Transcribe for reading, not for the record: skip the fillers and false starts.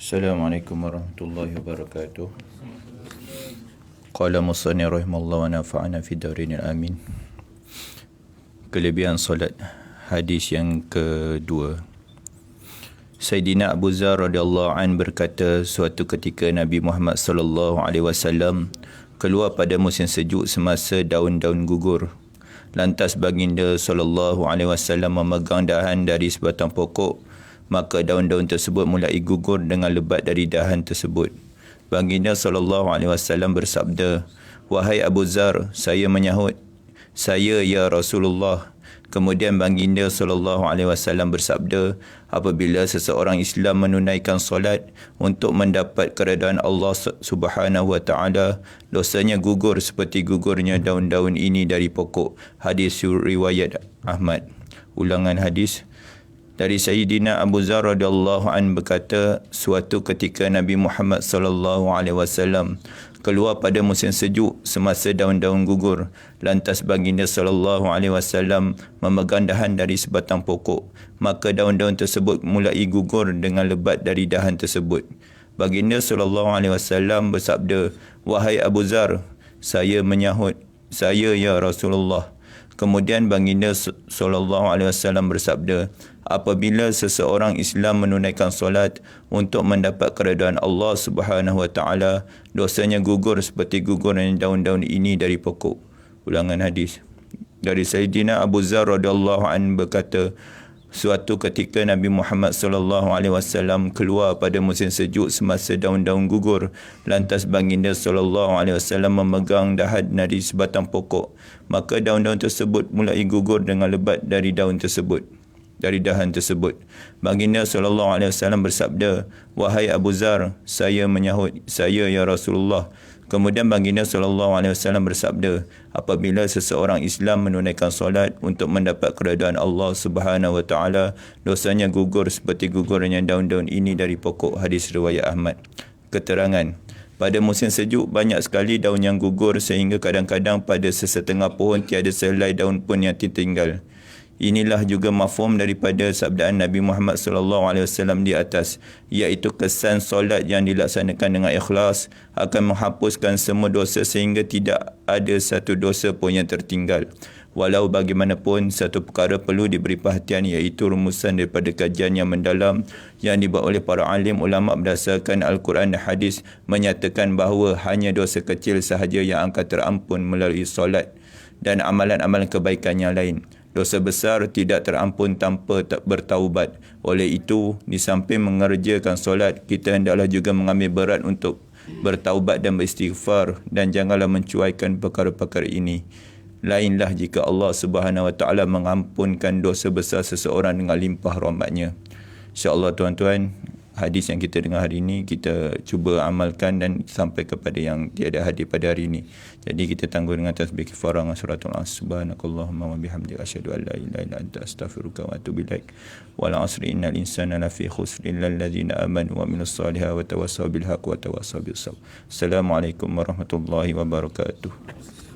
Assalamualaikum warahmatullahi wabarakatuh. Qala musannif rahimallahu wa nafa'ana fid dharain amin. Kelebihan solat, hadis yang kedua. Sayyidina Abu Dzar radhiyallahu an berkata, suatu ketika Nabi Muhammad sallallahu alaihi wasallam keluar pada musim sejuk semasa daun-daun gugur. Lantas baginda sallallahu alaihi wasallam memegang dahan dari sebatang pokok, maka daun-daun tersebut mulai gugur dengan lebat dari dahan tersebut. Baginda sallallahu alaihi wasallam bersabda, "Wahai Abu Dzar," saya menyahut, "Saya ya Rasulullah." Kemudian baginda sallallahu alaihi wasallam bersabda, apabila seseorang Islam menunaikan solat untuk mendapat keredaan Allah Subhanahu wa taala, dosanya gugur seperti gugurnya daun-daun ini dari pokok. Hadis riwayat Ahmad. Ulangan hadis dari Sayyidina Abu Dzar radhiyallahu an berkata, suatu ketika Nabi Muhammad sallallahu alaihi wasallam keluar pada musim sejuk semasa daun-daun gugur. Lantas baginda sallallahu alaihi wasallam memegang dahan dari sebatang pokok, maka daun-daun tersebut mulai gugur dengan lebat dari dahan tersebut. Baginda sallallahu alaihi wasallam bersabda, "Wahai Abu Dzar," saya menyahut, "Saya ya Rasulullah." Kemudian baginda sallallahu alaihi wasallam bersabda, apabila seseorang Islam menunaikan solat untuk mendapat keredaan Allah Subhanahu wa taala, dosanya gugur seperti gugurnya daun-daun ini dari pokok. Ulangan hadis. Dari Sayyidina Abu Dzar radhiyallahu an berkata, suatu ketika Nabi Muhammad sallallahu alaihi wasallam keluar pada musim sejuk semasa daun-daun gugur. Lantas baginda sallallahu alaihi wasallam memegang dahan dari sebatang pokok, maka daun-daun tersebut mulai gugur dengan lebat dari dahan tersebut. Baginda sallallahu alaihi wasallam bersabda, "Wahai Abu Dzar," saya menyahut, "Saya ya Rasulullah." Kemudian baginda sallallahu alaihi wasallam bersabda, apabila seseorang Islam menunaikan solat untuk mendapat keredaan Allah Subhanahu wa taala, dosanya gugur seperti gugurnya daun-daun ini dari pokok. Hadis riwayat Ahmad. Keterangan, pada musim sejuk banyak sekali daun yang gugur sehingga kadang-kadang pada sesetengah pohon tiada sehelai daun pun yang tertinggal. Inilah juga mafhum daripada sabdaan Nabi Muhammad sallallahu alaihi wasallam di atas, iaitu kesan solat yang dilaksanakan dengan ikhlas akan menghapuskan semua dosa sehingga tidak ada satu dosa pun yang tertinggal. Walau bagaimanapun, satu perkara perlu diberi perhatian, iaitu rumusan daripada kajian yang mendalam yang dibuat oleh para alim ulama berdasarkan Al-Quran dan hadis menyatakan bahawa hanya dosa kecil sahaja yang akan terampun melalui solat dan amalan-amalan kebaikan yang lain. Dosa besar tidak terampun tanpa bertaubat. Oleh itu, di samping mengerjakan solat, kita hendaklah juga mengambil berat untuk bertaubat dan beristighfar, dan janganlah mencuaikan perkara-perkara ini. Lainlah jika Allah Subhanahu wa taala mengampunkan dosa besar seseorang dengan limpah rahmatnya. InsyaAllah tuan-tuan, hadis yang kita dengar hari ini kita cuba amalkan dan sampai kepada yang tiada hadir pada hari ini. Jadi kita tangguh dengan tasbih kifarah dengan suratul As. Subhanakallahumma wa bihamdika asyhadu an la ilaha illa anta astaghfiruka wa atubu ilaik. Wal 'asri innal insana lafi khusr illa alladzina amanu wa amilus solihati wa tawassaw bil haqqi wa tawassaw bis sabr. Assalamualaikum warahmatullahi wabarakatuh.